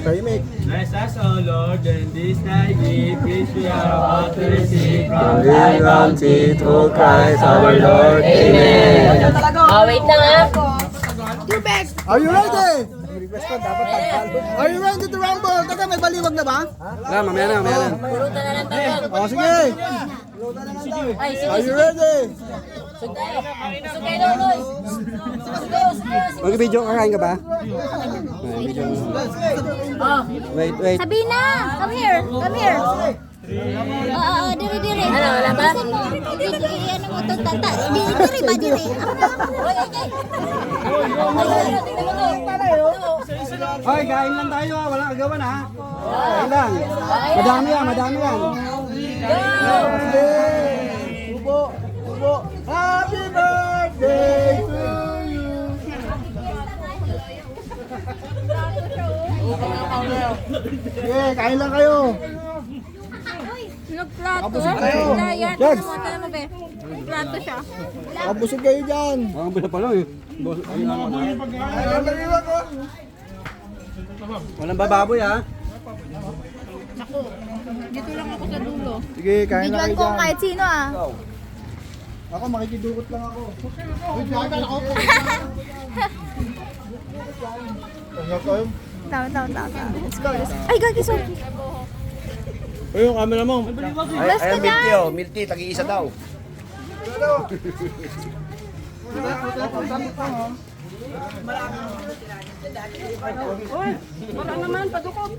Tahimik. Bless us, O Lord, and this thy gift which we are about to receive from We thy bounty through Christ our Lord. Amen. Oh, wait lang ha. Are you ready? Are you ready to rumble? Teka, may baliwag na ba? Wala, mamaya na. Pulutan na lang tayo. O, sige. Ay, sige, Are you sige. ready? Sugay. Sugay, Nonoy. Sugay. Mag-video, kakain ka ba? Oh. Wait. Sabina, come here. Come here. Diri. Ano, wala ba? Ano mo to, tata? Diri ba, diri? Oy, okay. Hoy, kain lang tayo ha. Walang agawan ha. Kain lang. Madami yan. Tubo. Happy birthday to you. Okay, kain lang kayo. Nagplato. Abusog kayo. Yan, Jags. tala mo, be. Nagplato siya. Abusog kayo dyan. Ang bila pa lang eh. Ayun lang. Ay, baliwag ko. Walang bababoy ha. Dito lang ako sa dulo. Sige, kain lang kayo dyan. Kahit sino ah. Ako, makikidukot lang ako. Uy, jagan ako. Tanggap kayo. Tama. Let's go. Ay, gagi, sorry. Uy, yung camera mo. Basta dyan. Milk tea, tagi-isa daw. Wala naman, padukot.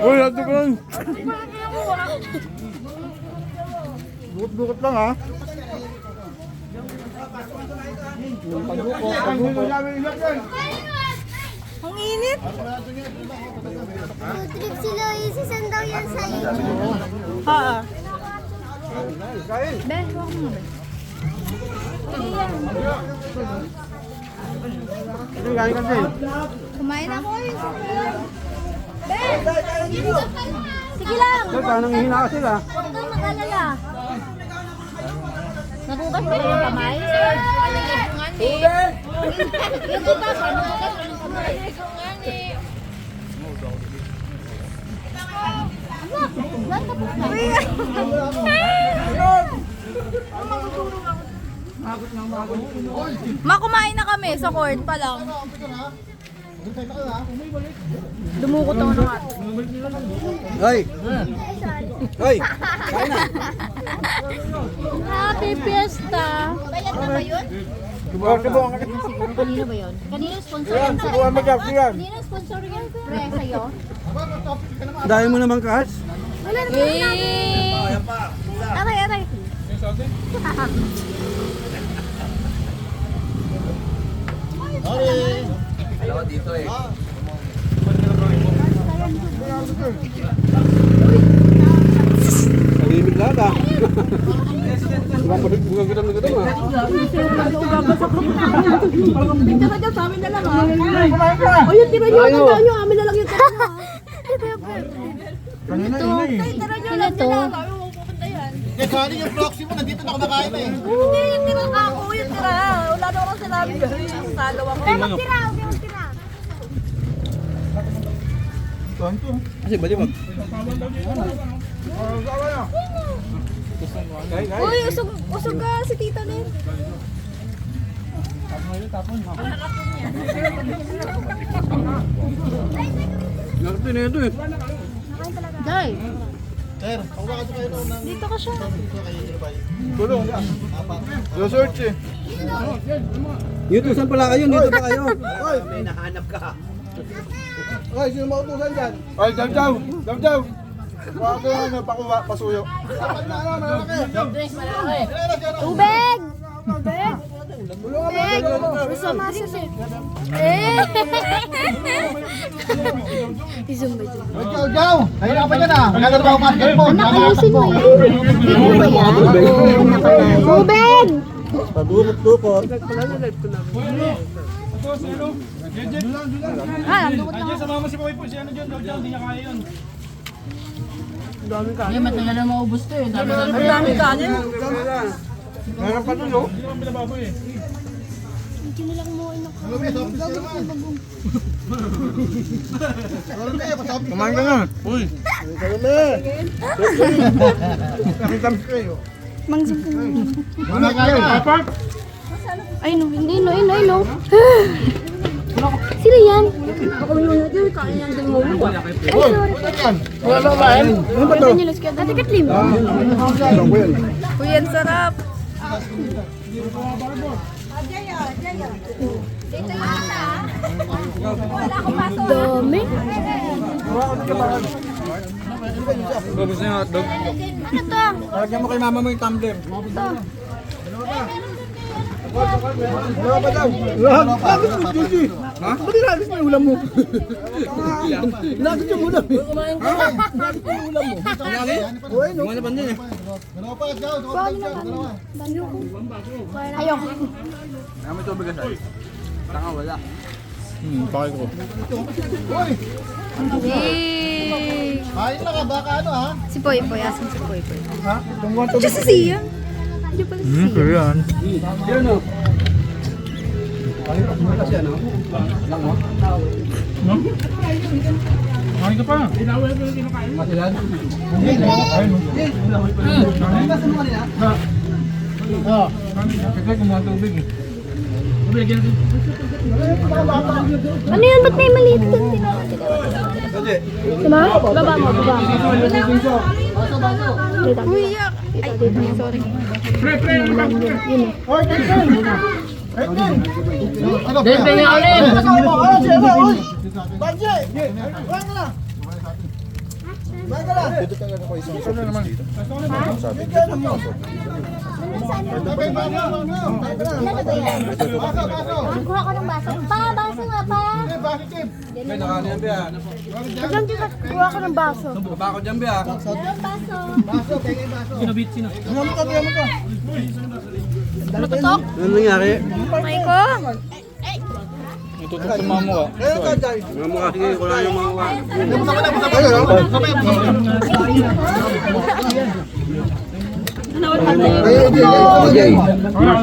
Uy, hato ko lang. Dukot lang ha. Pagdukot. Ang init. Trip si Lois, isan daw yan sa'yo. Be, huwag mo. Kain kasi. Kumain ako eh. Be! Sige lang. Parang hihina ka sila. Huwag kang mag-alala. Nabukas ba yung kamay? Yung iba pa, nabukas ba yung kamay? Saan ka punta? Ma, kumain na kami sa court pa lang. Dumukot ako ng ato. Hoy! Kain na. Happy Fiesta! Bayad na ba yun? Siguro kanina ba yun? Kanina sponsor yan sa Kanina sponsor yan kaya sa'yo? Dahil mo naman cash. Wala naman Aray. Dalawa dito eh. Tahimik lahat ah. Bukan kita ah. Tira dyan sa amin na lang ha. O yung tira nyo, tandaan nyo, amin na lang yung tira nyo. Kanina yun eh. Tira nyo lang na lang. Kami mo pupunta yan. Eh, sorry yung proxy mo, nandito na ako nakain eh. Hindi, yung tira ako, yung tira. Wala na akong sinabi. Salo ako. Magtira. Tuhan to. Kasi baliwag. Uy, usog ka si Tita Len. Nakapin na ito eh. Day, Sir, ako ba kasi kayo noon ng dito ka siya. tulong? Yo search eh. Dito saan pala kayo? Dito pa kayo. Oy, may nahanap ka. Oy, sino mautusan dyan? Oy, Jaw. Wag na pakuha, pasuyo. Dapat na malaki. Tubig! Gusto masis eh. Izumba. Jaw. Ayun ako pa dyan ah. Nagtatrabaho ka. Anak, ayusin mo yan. Hindi mo ba yan? Tubig! Padukot-dukot. Ah, nandukot na. Sama mo si Poy po, si ano dyan, daw dyan, hindi niya kaya yun. Hindi, matagal na maubos to eh. Ang daming kanin. Meron pa tulo. Kinilang mo ina ko. Kumain ka na. Uy. Salome. Nakitams kayo. Mangsip ko. Kumain ka na. Ay no, hindi no, ay no. Sino yan? Ako yung kain yan din mo. Ay, sorry. Wala ba yan? Ano ba to? Ate Katlim. Alam ko yan. Kuya, ang sarap. Dami. Gusto niyo hotdog? Ano to? Lagyan mo kay mama mo yung tumbler. Wala ba daw? Lagis mo, Gigi. Ha? Ba't nilagis mo yung ulam mo? Lagis yung ulam eh. Lagis yung ulam mo. Uy, no? Ano ba din eh? Ayoko. Kami tubig ka sa'yo. Tanga wala. Bakit ko? Kain na ka, baka ano ha? Si Poy Poy, asan si Poy Poy? Ha? Tungguan to. Diyan si Sia. Diyan pala si Sia. Yan. Yan o. Bakit mo kasi ano? Lang mo? Kain ka pa. Masilan? Kasi kumuha tubig eh. Ano yun? Ba't may maliit doon? Diba? Baba mo, baba mo. Dito. Uyak. Ay, sorry. Oy, Jason! Ano ba? Dito niya ulit. Ano siya na, oy! Badje! Kumain ka na! Kumain ka na! Dito ka na ko isang sopa naman dito. Sabi ka na mo. Sabay ba na? Baso, baso! Kuha ko ng baso. Pa, baso nga pa. Bakit, Kim? May nakano yan, Bea. Kuha ko ng baso. Baba ko dyan, Bea. Meron baso. Baso, tingin baso. Tingnan mo ka, tingnan mo ka. Tutok. Ano nangyari? May ko. Tutok sa mamo ka. Ayun ka, Jai. Mamo ka, sige, kulang yung mga ka. Ayun,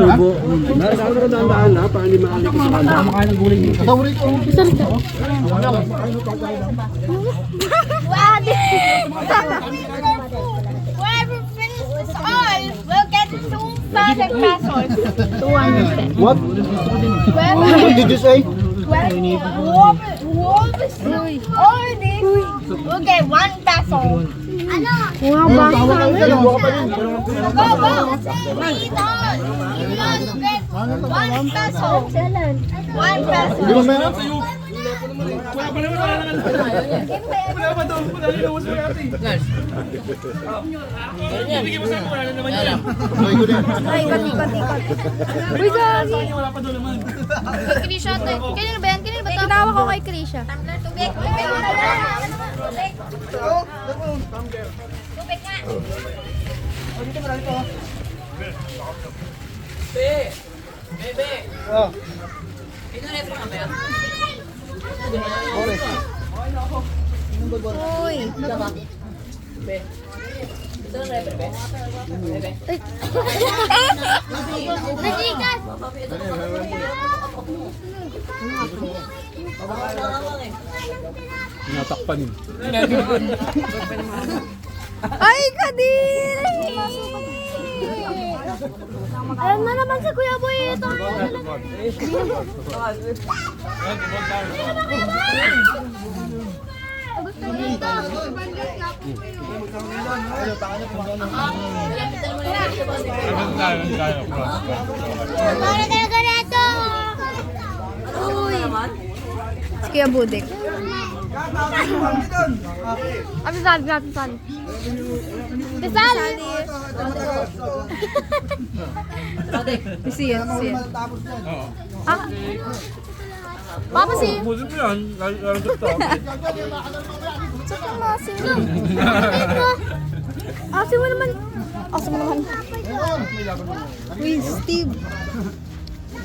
Subo. Nakakala ko daan na para hindi maaalik sa kanya. Makain ng gulay dito. Whoever finishes this all will get 2,000 pesos. 200. What? Whoever did you say? whoever all this will get 1 peso. Ano? Kuha ang baso. Go, go! Itos get 1 peso. 1 peso. Di ba meron? Ay, ikot, ikot, ikot. Uy, gagi. Kay Krisha, kanino ba yan? Kanino ba ito? Tinawa ko kay Krisha. Tumbler, tubig. Tubig mo na lang. Tubig. Tubig nga. Oh. Uy. Nasigas. Natakpan yun. Ay, kadiri! Alam na naman si Kuya Boy ito. Gusto mo ito? Para talaga nito. Uy. Si Kuya Budek. Ate Sally, Ate Sally. Kasal. Si Sian, si Sian. Ah. Papa si. Pusin mo yan. Lalo to. Saka masi. Asin mo naman. Asin mo naman. Uy, Steve.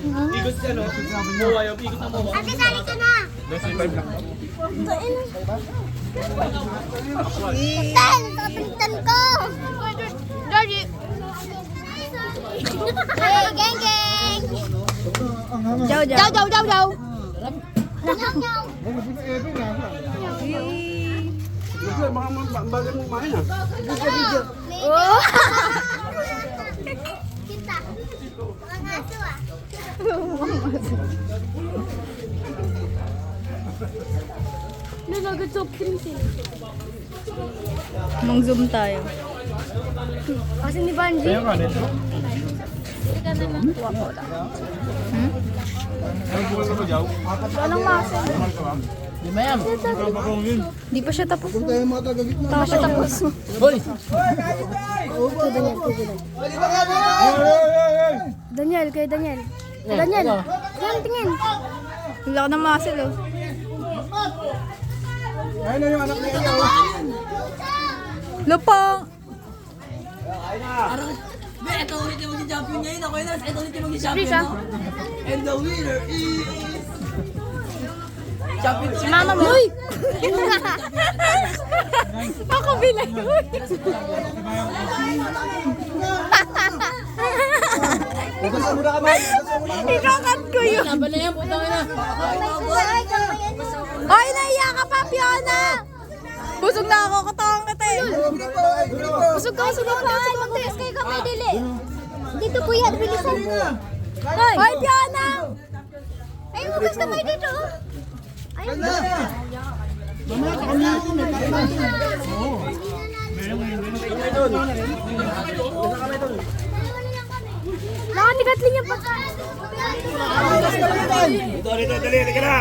Ikot siya, no? Muwa yung ikot na muwa. Ate, sali ka na. 25 lang. Tan, Jaw, jaw, jaw, jaw, jaw. Sige, mga bagay mong kumain ah. Oh. Kita. Mga aso ah. Nalagad soft drinks eh. Mang-zoom tayo. Kasi ni Banji. Anong masa? Di pa siya tapos. Taka siya tapos. Daniel, kay Daniel. Daniel, yan tingin. Wala ka ng muscle oh. Ayun na yung anak niya. Lupang! Ito ulit yung mag-champion ngayon. Ako yun, ito ulit yung mag-champion. Please ah. And the winner is... Champion Si mama mo. Uy! Ako bilay. Ikakat ko yun. Laban na yan, putang ina. Ay, naiya ka pa, Fiona! Busog na ako, katawang kita eh. Busog ka, busog ka. Magtiis kayo kamay dili. Dito kuya, bilisan mo. Ay, Fiona! Ay, hugas kamay dito. Ayun na. Nakatigatli niya pa. Dito, dali, halika na.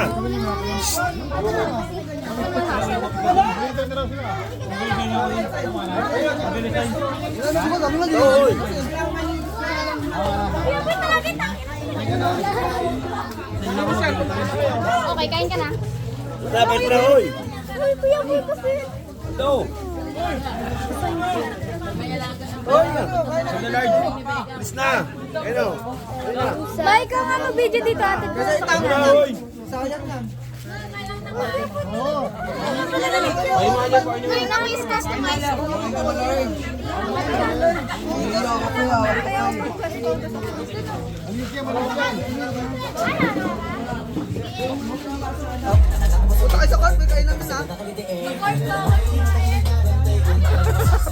Okay, kain ka na. Dapat na, hoy. Ay, kuya, kuya kasi. Ito. Alis na. Ayun. Bye ka nga mag-video dito, ate. Ayun na, hoy. Kain na, please, customize.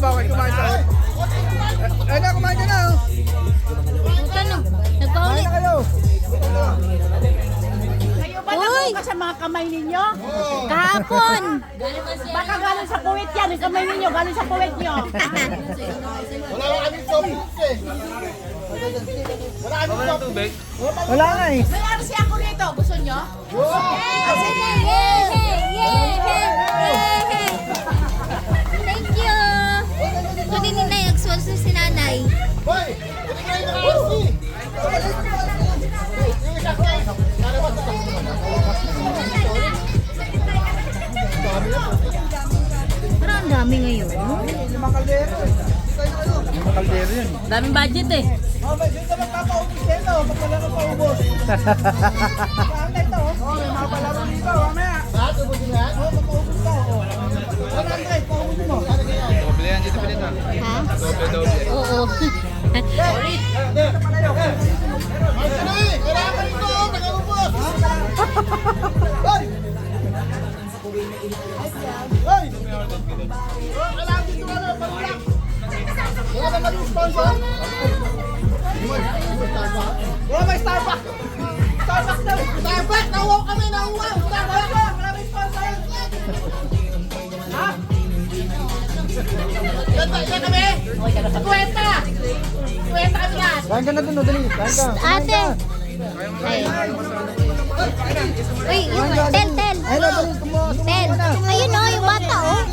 Bakit kumain ka? Ayun na, kumain ka na. Nagpaulit. Uy! Sa mga kamay ninyo? Kahapon! Baka galing sa puwit yan, yung kamay ninyo, galing sa puwit nyo. Wala ka kaming topics eh. Wala kaming topics. Wala nga eh. May RC ako rito, gusto nyo? Sige, yay, yay, yay, yay. Thank you. Ito din ni Nay, agsuwalso si nanay. Hoy! Hindi kayo naka-RC. Yung isa ko. Parang ang dami ngayon. Daming budget eh. Ha? Oo. Hoy! Hoy! Kailangan dito ka na, pag-vlog. Wala ba maging sponsor? Wala ba Starbucks? Starbucks daw! Starbucks! Nahuwaw kami! Nahuwaw! Starbucks! Wala ba sponsor? Ha? Yan kami! Kwenta! Kwenta kami lahat! Kain ka na dun, dali. Kain ka. Ate. Ay. Uy, yung tel. Tel. Ayun oh, yung bata oh.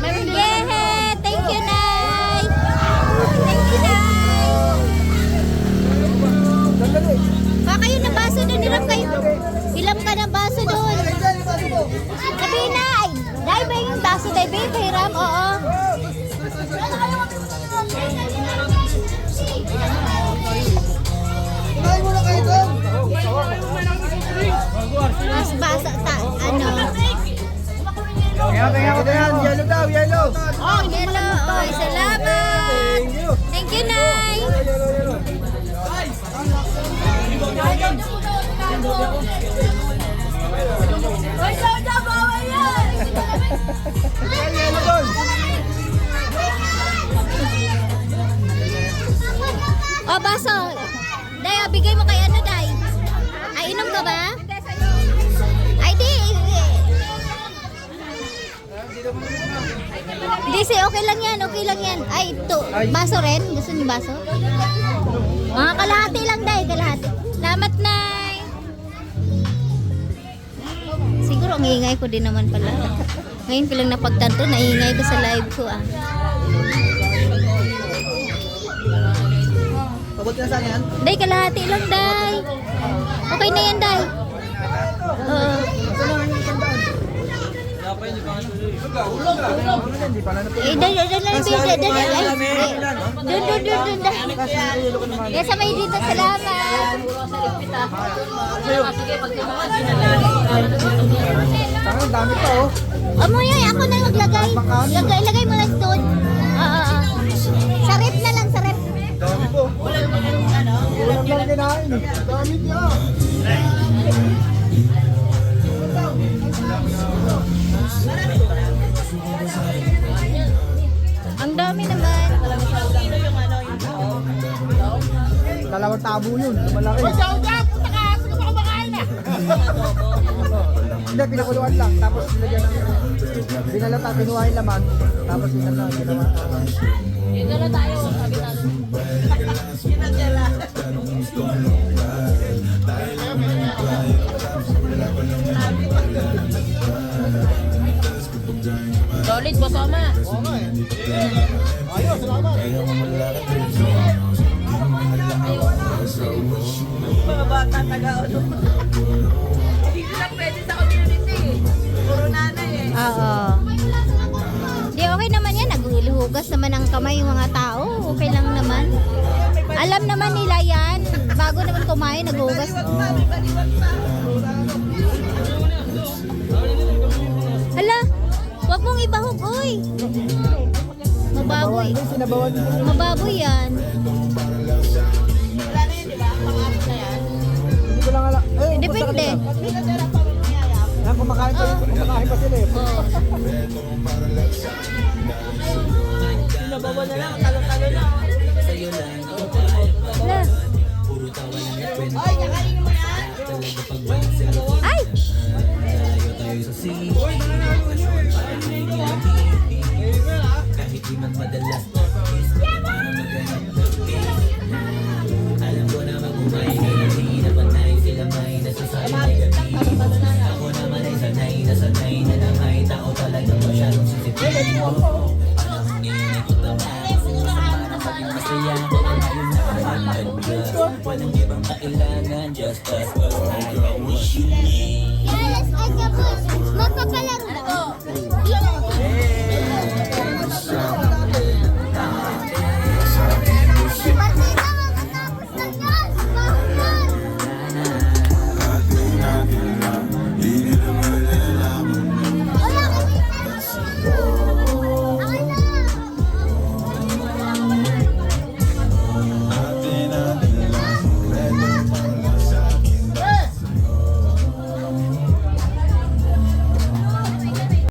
Yeah, thank you, Nay. Thank you, Nay. Baka yun na baso doon, hiram ka ng baso doon. Sabi Nay, Nay ba yung baso, Nay? Hiram, oo. Mas basa ta, ano. Kaya, yellow daw, yellow. Hoy, Soja, bawal yan! O, baso. Day, bigay mo kay ano, Day? Ay, inom ka ba? Ay, di. Hindi, okay lang yan, okay lang yan. Ay, ito, baso rin? Gusto niyo baso? Mga kalahati lang, Day, kalahati. Salamat, Nay. Siguro, ang ingay ko din naman pala. Ngayon ko lang napagtanto, naingay ko sa live ko, ah. Pabuti na saan yan? Day, kalahati lang, Day. Okay na yan, Day. Oo. Eh, Day, Day. Sa may dito, salamat. Ang dami pa oh. Amoy, ako na maglagay. Lagay mo lang doon. Oo. Sa rep na lang, sa rep. Dami po. Kulang lang kinain eh. Dami niya. Ang dami naman. Dalawang tabo yun. Malaki. Hindi, pinakuluan lang. Tapos nilagyan ng binalata, kinuha yung laman. Tapos ginawa. Solid, Bosoma. Ayos, salamat. Mga bata taga-ano. Hindi sila pwede sa community. Puro nanay eh. Oo. Di, okay naman yan. Naghuhugas naman ang kamay yung mga tao. Okay lang naman. Alam naman nila yan. Bago naman kumain, naghuhugas. Hala, wag mong ibahog, uy. Mababoy. Sinabawan din. Mababoy yan. Hindi ko lang alam. Eh, Depende. kumakain pa sila eh. Oo. Nabawa na lang, talo-talo na. Hala. Ay, kakainin mo yan. Ay! Kahit di man madalas alam ko na magumay hindi na panay sila may nasasabi negatibo ako naman ay sanay na lang ay tao talaga masyadong sensitibo panahon ngayon ay kutamang para maging masaya ayun na ang walang ibang kailangan just us I got what you need Yes, I got it. Magpapalang daw.